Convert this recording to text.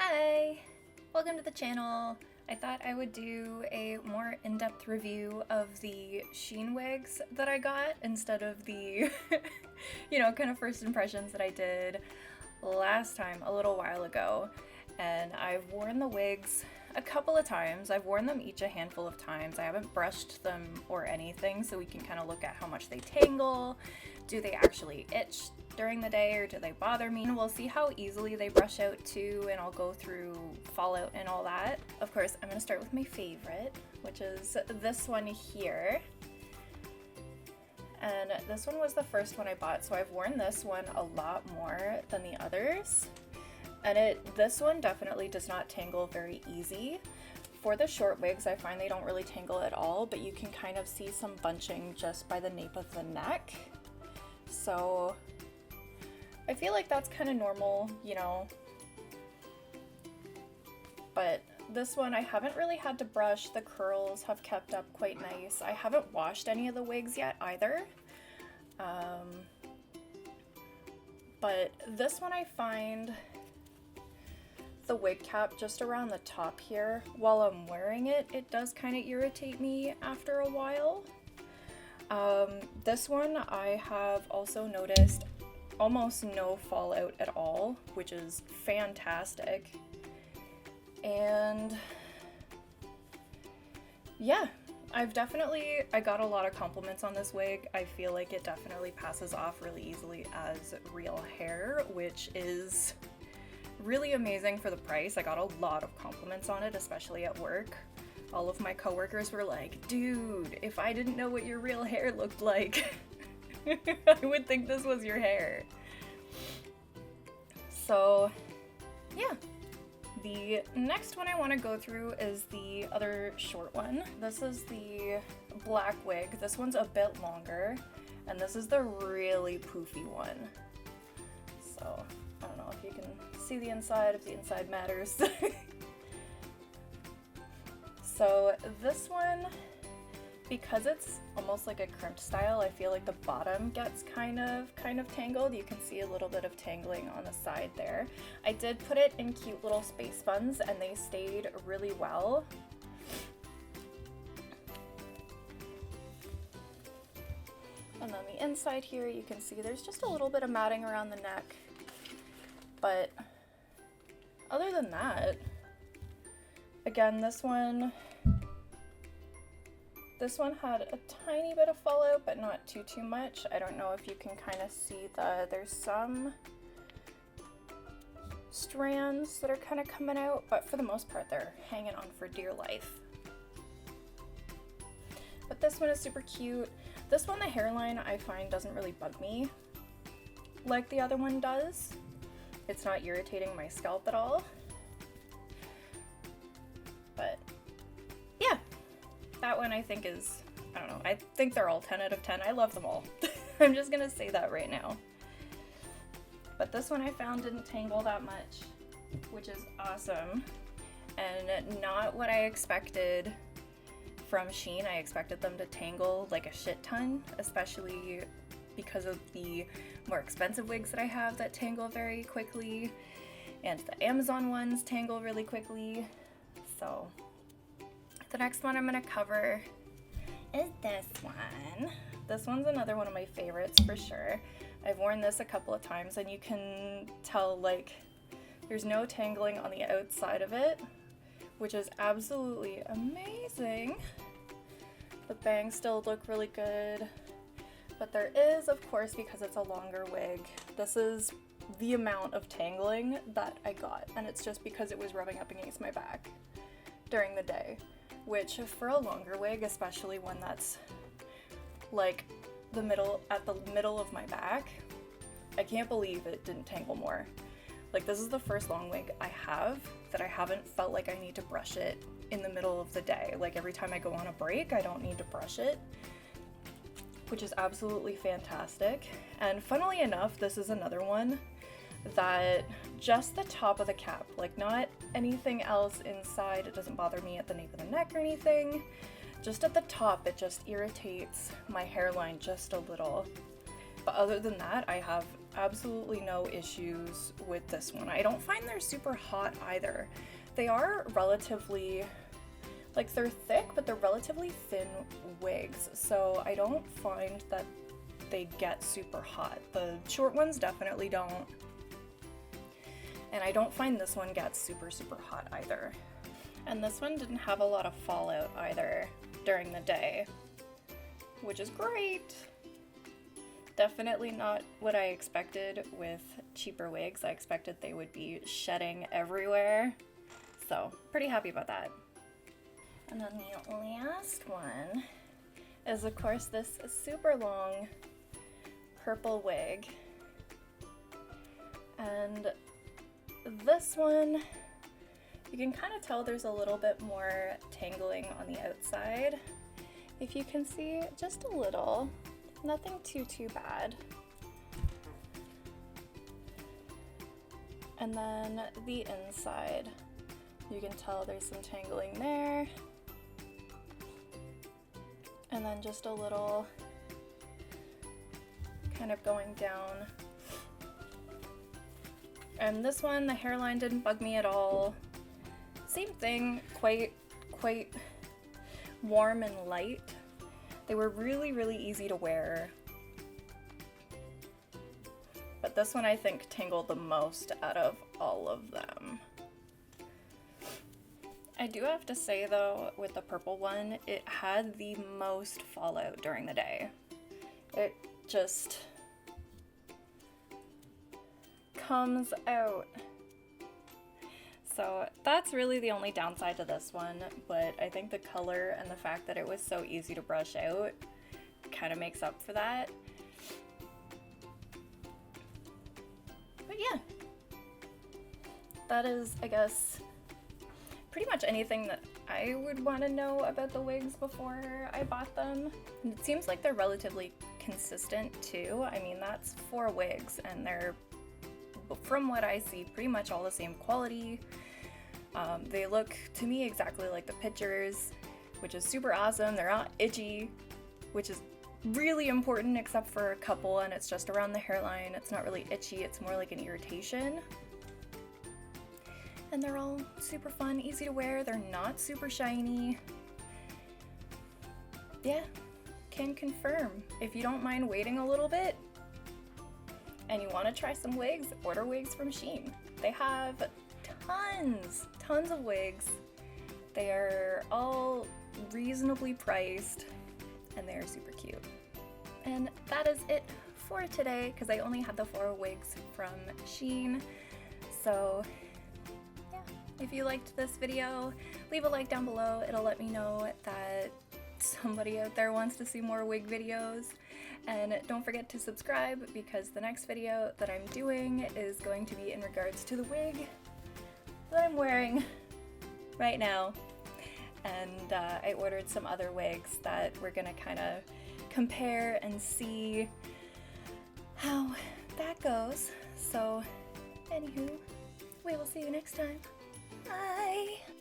Hi! Welcome to the channel. I thought I would do a more in-depth review of the Shein wigs that I got instead of the, kind of first impressions that I did last time a little while ago. And I've worn the wigs a couple of times. I've worn them each a handful of times. I haven't brushed them or anything, so we can kind of look at how much they tangle. Do they actually itch during the day, or do they bother me? And we'll see how easily they brush out too, and I'll go through fallout and all that. Of course, I'm gonna start with my favorite, which is this one here. And this one was the first one I bought, so I've worn this one a lot more than the others. And this one definitely does not tangle very easy. For the short wigs, I find they don't really tangle at all, but you can kind of see some bunching just by the nape of the neck. So I feel like that's kind of normal, but this one I haven't really had to brush. The curls have kept up quite nice. I haven't washed any of the wigs yet either. But this one I find the wig cap just around the top here, while I'm wearing it, it does kind of irritate me after a while. This one I have also noticed almost no fallout at all, which is fantastic. And yeah, I got a lot of compliments on this wig. I feel like it definitely passes off really easily as real hair, which is really amazing for the price. I got a lot of compliments on it, especially at work. All of my coworkers were like, dude, if I didn't know what your real hair looked like, I would think this was your hair. So yeah, the next one I want to go through is the other short one. This is the black wig. This one's a bit longer, and this is the really poofy one. So I don't know if you can see the inside, if the inside matters. So this one, because it's almost like a crimped style, I feel like the bottom gets kind of tangled. You can see a little bit of tangling on the side there. I did put it in cute little space buns, and they stayed really well. And on the inside here, you can see there's just a little bit of matting around the neck. But other than that, again, this one had a tiny bit of fallout, but not too much. I don't know if you can kind of see there's some strands that are kind of coming out, but for the most part, they're hanging on for dear life. But this one is super cute. This one, the hairline, I find doesn't really bug me like the other one does. It's not irritating my scalp at all. But yeah, that one I think is, I don't know, I think they're all 10 out of 10. I love them all. I'm just gonna say that right now. But this one I found didn't tangle that much, which is awesome. And not what I expected from Shein. I expected them to tangle like a shit ton, especially because of the more expensive wigs that I have that tangle very quickly, and the Amazon ones tangle really quickly. So the next one I'm gonna cover is this one. This one's another one of my favorites for sure. I've worn this a couple of times, and you can tell like there's no tangling on the outside of it, which is absolutely amazing. The bangs still look really good, but there is, of course, because it's a longer wig, this is the amount of tangling that I got, and it's just because it was rubbing up against my back during the day, which for a longer wig, especially one that's like at the middle of my back, I can't believe it didn't tangle more. Like, this is the first long wig I have that I haven't felt like I need to brush it in the middle of the day. Like, every time I go on a break, I don't need to brush it, which is absolutely fantastic. And funnily enough, this is another one that just the top of the cap, like not anything else inside, it doesn't bother me at the nape of the neck or anything, just at the top it just irritates my hairline just a little. But other than that, I have absolutely no issues with this one. I don't find they're super hot either. They are relatively, like, they're thick, but they're relatively thin wigs, so I don't find that they get super hot. The short ones definitely don't. And I don't find this one gets super hot either. And this one didn't have a lot of fallout either during the day, which is great. Definitely not what I expected with cheaper wigs. I expected they would be shedding everywhere. So, pretty happy about that. And then the last one is, of course, this super long purple wig. And this one, you can kind of tell there's a little bit more tangling on the outside. If you can see, just a little. Nothing too bad. And then the inside, you can tell there's some tangling there. And then just a little kind of going down. And this one, the hairline didn't bug me at all. Same thing, quite warm and light. They were really easy to wear. But this one I think tangled the most out of all of them. I do have to say though, with the purple one, it had the most fallout during the day. It just comes out. So that's really the only downside to this one, but I think the color and the fact that it was so easy to brush out kind of makes up for that. But yeah, that is, I guess, pretty much anything that I would want to know about the wigs before I bought them. And it seems like they're relatively consistent too. I mean, that's 4 wigs and they're, from what I see, pretty much all the same quality. They look to me exactly like the pictures, which is super awesome. They're not itchy, which is really important except for a couple, and it's just around the hairline. It's not really itchy, it's more like an irritation. And they're all super fun, easy to wear. They're not super shiny. Yeah, can confirm. If you don't mind waiting a little bit and you want to try some wigs, order wigs from Shein. They have tons of wigs. They are all reasonably priced and they are super cute. And that is it for today because I only had the 4 wigs from Shein. So yeah, if you liked this video, leave a like down below. It'll let me know that somebody out there wants to see more wig videos. And don't forget to subscribe because the next video that I'm doing is going to be in regards to the wig that I'm wearing right now. And I ordered some other wigs that we're gonna kind of compare and see how that goes. So anywho, we will see you next time. Bye!